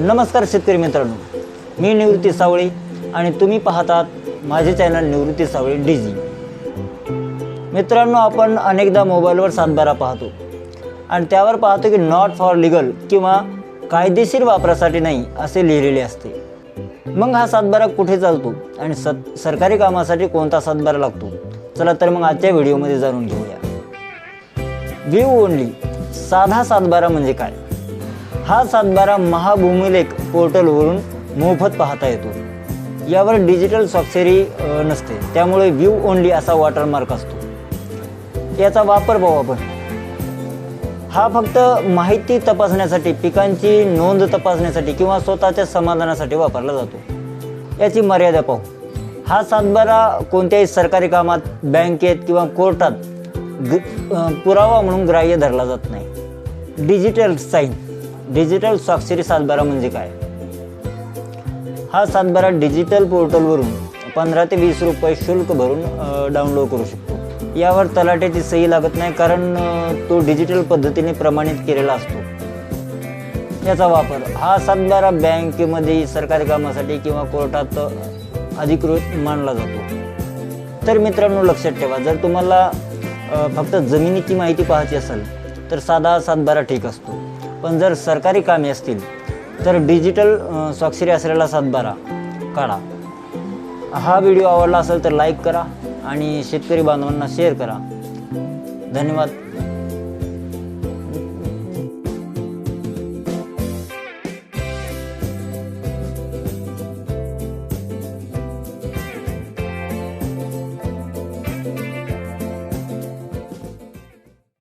नमस्कार शेतकरी मित्रांनो, मी निवृत्ती सावळे आणि तुम्ही पाहतात माझे चॅनल निवृत्ती सावळे डीजी। मित्रांनो, आपण अनेकदा मोबाईलवर सातबारा पाहतो आणि त्यावर पाहतो की नॉट फॉर लीगल किंवा कायदेशीर वापरासाठी नाही असे लिहिलेले असते। मग हा सातबारा कुठे चालतो आणि सरकारी कामासाठी कोणता सातबारा लागतो? चला तर मग आजच्या व्हिडिओमध्ये जाणून घेऊया। व्ह्यू ओनली साधा सातबारा म्हणजे काय? हा सातबारा महाभूमिलेख पोर्टलवरून मोफत पाहता येतो। यावर डिजिटल स्वाक्षरी नसते, त्यामुळे व्ह्यू ओनली असा वॉटरमार्क असतो। याचा वापर पाहू आपण। हा फक्त माहिती तपासण्यासाठी, पिकांची नोंद तपासण्यासाठी किंवा स्वतःच्या समाधानासाठी वापरला जातो। याची मर्यादा पाहू। हा सातबारा कोणत्याही सरकारी कामात, बँकेत किंवा कोर्टात पुरावा म्हणून ग्राह्य धरला जात नाही। डिजिटल साईन डिजिटल स्वाक्षरी सातबारा म्हणजे काय? हा सातबारा डिजिटल पोर्टलवरून 15 ते 20 रुपये शुल्क भरून डाउनलोड करू शकतो। यावर तलाठ्याची सही लागत नाही, कारण तो डिजिटल पद्धतीने प्रमाणित केलेला असतो। याचा वापर हा सातबारा बँकेमध्ये, सरकारी कामासाठी किंवा कोर्टात अधिकृत मानला जातो। तर मित्रांनो, लक्षात ठेवा, जर तुम्हाला फक्त जमिनीची माहिती पाहायची असेल तर साधा सातबारा ठीक असतो, पण जर सरकारी कामे असतील तर डिजिटल स्वाक्षरी असलेला सातबारा काढा। हा व्हिडिओ आवडला असेल तर लाईक करा आणि शेतकरी बांधवांना शेअर करा। धन्यवाद।